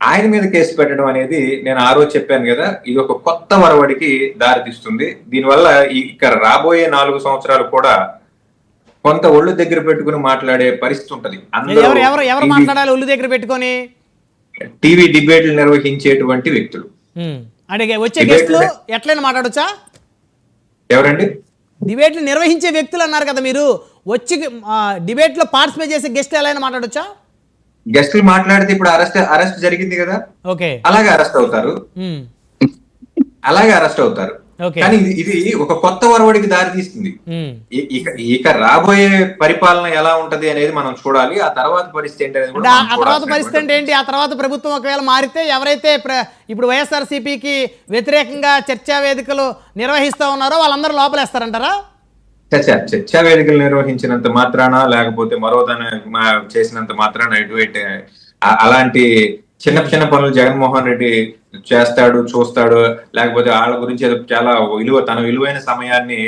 ఆయన మీద కేసు పెట్టడం అనేది నేను ఆ రోజు చెప్పాను కదా, ఇది ఒక కొత్త వరవడికి దారితీస్తుంది. దీనివల్ల ఇక్కడ రాబోయే 4 సంవత్సరాలు కూడా కొంత ఒళ్ళు దగ్గర పెట్టుకుని మాట్లాడే పరిస్థితి ఉంటది. ఎవరు ఎవరు ఎవరు మాట్లాడాలి ఒళ్ళు దగ్గర పెట్టుకొని? టీవీ డిబేట్లు నిర్వహించేటువంటి వ్యక్తులు. అంటే వచ్చే గెస్టులు ఎట్లయినా మాట్లాడొచ్చా? ఎవరండి? డిబేట్లు నిర్వహించే వ్యక్తులు అన్నారు కదా మీరు, వచ్చి డిబేట్ లో పార్టిసిపేట్ చేసే గెస్ట్ ఎలా అయినా మాట్లాడొచ్చా? గెస్టులు మాట్లాడితే ఇప్పుడు అరెస్ట్ జరిగింది కదా, ఓకే, అలాగే అరెస్ట్ అవుతారు. కానీ ఇది ఒక కొత్త వరవడికి దారి తీస్తుంది. ఇక రాబోయే పరిపాలన ఎలా ఉంటది అనేది మనం చూడాలి. ఆ తర్వాత పరిస్థితి ఏంటి అనేది కూడా ఆ తర్వాత పరిస్థితి ఏంటి? ఆ తర్వాత ప్రభుత్వం ఒకవేళ మారితే ఎవరైతే ఇప్పుడు వైఎస్ఆర్సీపీకి వ్యతిరేకంగా చర్చా వేదికలు నిర్వహిస్తా ఉన్నారో వాళ్ళందరూ లోపలేస్తారంటారా? చర్చా వేదికలు నిర్వహించినంత మాత్రాన, లేకపోతే మరోదాన్ని చేసినంత మాత్రాన ఎటువంటి అలాంటి చిన్న చిన్న పనులు జగన్మోహన్ రెడ్డి చేస్తాడు, చూస్తాడు, లేకపోతే వాళ్ళ గురించి ఏదో చాలా తన విలువైన సమయాన్ని